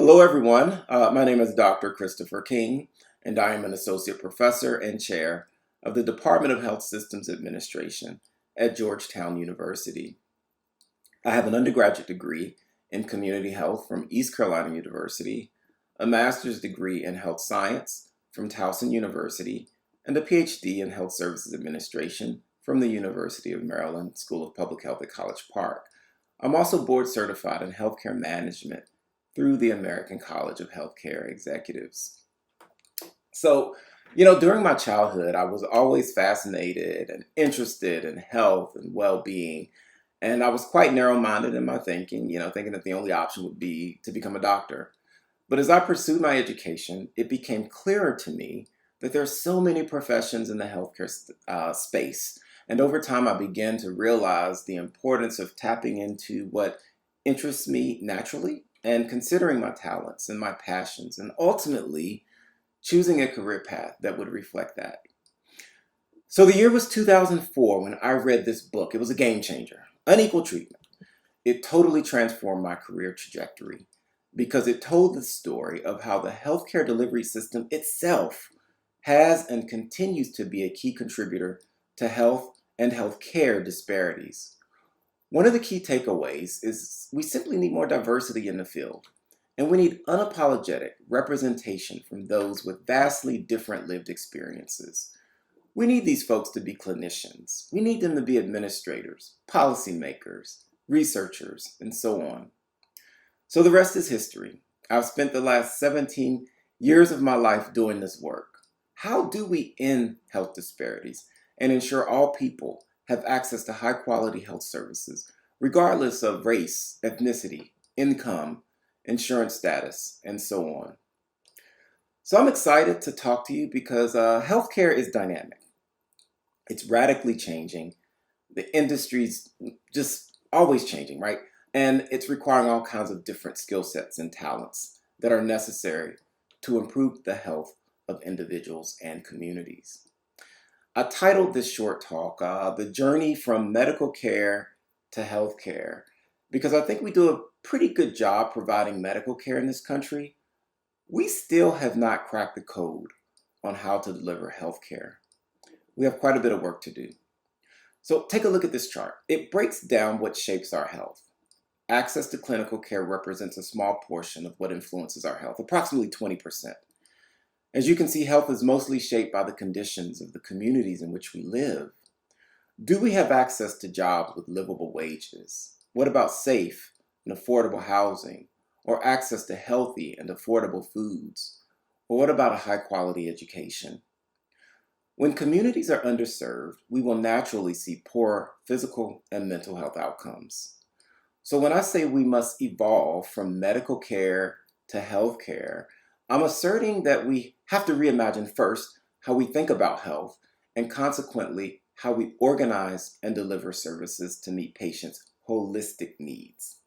Hello, everyone. My name is Dr. Christopher King, and I am an associate professor and chair of the Department of Health Systems Administration at Georgetown University. I have an undergraduate degree in community health from East Carolina University, a master's degree in health science from Towson University, and a PhD in health services administration from the University of Maryland School of Public Health at College Park. I'm also board certified in healthcare management through the American College of Healthcare Executives. During my childhood, I was always fascinated and interested in health and well-being. And I was quite narrow-minded in my thinking, thinking that the only option would be to become a doctor. But as I pursued my education, it became clearer to me that there are so many professions in the healthcare space. And over time, I began to realize the importance of tapping into what interests me naturally and considering my talents and my passions, and ultimately choosing a career path that would reflect that. So the year was 2004 when I read this book. It was a game changer, Unequal Treatment. It totally transformed my career trajectory because it told the story of how the healthcare delivery system itself has and continues to be a key contributor to health and healthcare disparities. One of the key takeaways is we simply need more diversity in the field, and we need unapologetic representation from those with vastly different lived experiences. We need these folks to be clinicians. We need them to be administrators, policymakers, researchers, and so on. So the rest is history. I've spent the last 17 years of my life doing this work. How do we end health disparities and ensure all people have access to high-quality health services, regardless of race, ethnicity, income, insurance status, and so on? So I'm excited to talk to you because healthcare is dynamic. It's radically changing. The industry's just always changing, right? And it's requiring all kinds of different skill sets and talents that are necessary to improve the health of individuals and communities. I titled this short talk, The Journey from Medical Care to Healthcare, because I think we do a pretty good job providing medical care in this country. We still have not cracked the code on how to deliver healthcare. We have quite a bit of work to do. So take a look at this chart. It breaks down what shapes our health. Access to clinical care represents a small portion of what influences our health, approximately 20%. As you can see, health is mostly shaped by the conditions of the communities in which we live. Do we have access to jobs with livable wages? What about safe and affordable housing, or access to healthy and affordable foods? Or what about a high-quality education? When communities are underserved, we will naturally see poor physical and mental health outcomes. So when I say we must evolve from medical care to health care, I'm asserting that we have to reimagine first how we think about health and consequently how we organize and deliver services to meet patients' holistic needs.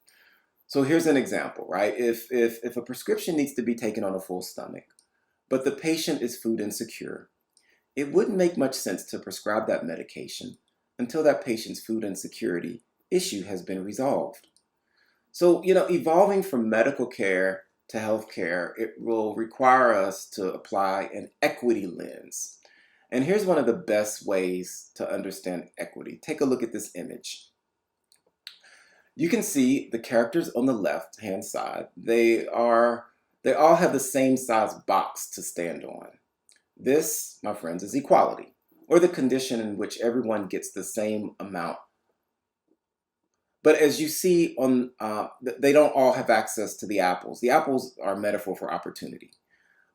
So here's an example, right? If a prescription needs to be taken on a full stomach, but the patient is food insecure, it wouldn't make much sense to prescribe that medication until that patient's food insecurity issue has been resolved. So, evolving from medical care to healthcare, it will require us to apply an equity lens. And here's one of the best ways to understand equity. Take a look at this image. You can see the characters on the left-hand side. They all have the same size box to stand on. This, my friends, is equality, or the condition in which everyone gets the same amount. But as you see, they don't all have access to the apples. The apples are a metaphor for opportunity.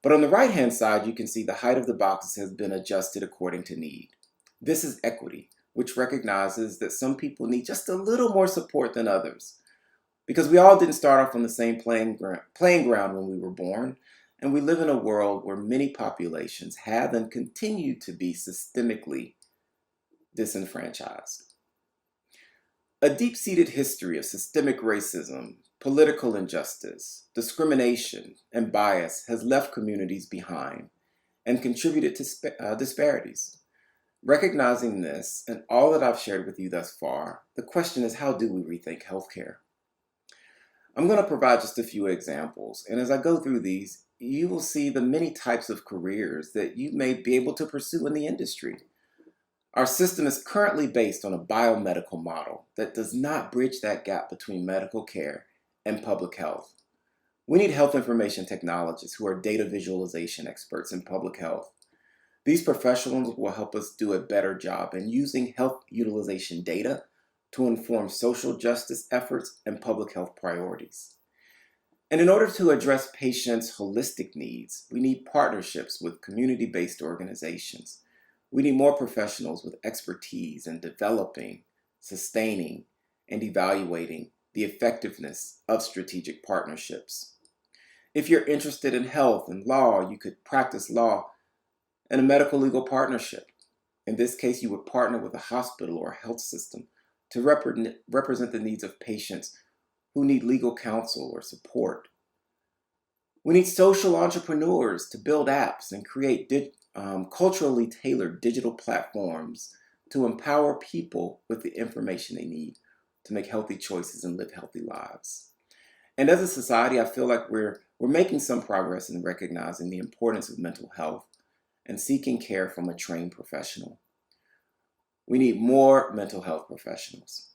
But on the right-hand side, you can see the height of the boxes has been adjusted according to need. This is equity, which recognizes that some people need just a little more support than others. Because we all didn't start off on the same playing ground when we were born, and we live in a world where many populations have and continue to be systemically disenfranchised. A deep-seated history of systemic racism, political injustice, discrimination, and bias has left communities behind and contributed to disparities. Recognizing this and all that I've shared with you thus far, the question is, how do we rethink healthcare? I'm going to provide just a few examples, and as I go through these, you will see the many types of careers that you may be able to pursue in the industry. Our system is currently based on a biomedical model that does not bridge that gap between medical care and public health. We need health information technologists who are data visualization experts in public health. These professionals will help us do a better job in using health utilization data to inform social justice efforts and public health priorities. And in order to address patients' holistic needs, we need partnerships with community-based organizations. We need more professionals with expertise in developing, sustaining, and evaluating the effectiveness of strategic partnerships. If you're interested in health and law, you could practice law in a medical legal partnership. In this case, you would partner with a hospital or a health system to represent the needs of patients who need legal counsel or support. We need social entrepreneurs to build apps and create culturally tailored digital platforms to empower people with the information they need to make healthy choices and live healthy lives. And as a society, I feel like we're making some progress in recognizing the importance of mental health and seeking care from a trained professional. We need more mental health professionals.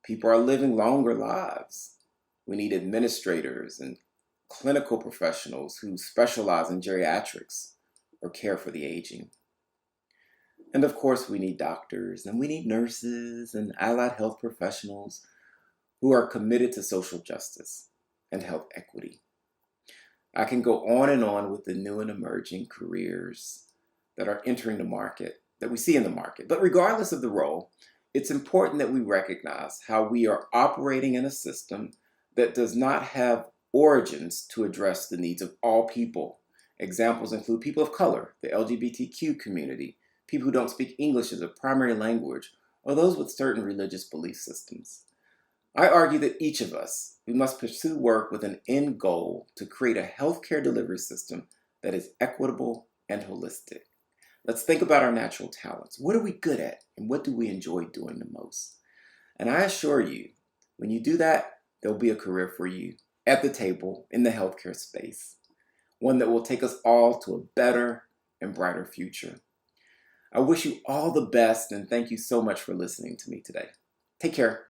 People are living longer lives. We need administrators and clinical professionals who specialize in geriatrics or care for the aging. And of course, we need doctors and we need nurses and allied health professionals who are committed to social justice and health equity. I can go on with the new and emerging careers that are entering the market, that we see in the market. But regardless of the role, it's important that we recognize how we are operating in a system that does not have origins to address the needs of all people. Examples include people of color, the LGBTQ community, people who don't speak English as a primary language, or those with certain religious belief systems. I argue that each of us, we must pursue work with an end goal to create a healthcare delivery system that is equitable and holistic. Let's think about our natural talents. What are we good at, and what do we enjoy doing the most? And I assure you, when you do that, there'll be a career for you at the table in the healthcare space, one that will take us all to a better and brighter future. I wish you all the best, and thank you so much for listening to me today. Take care.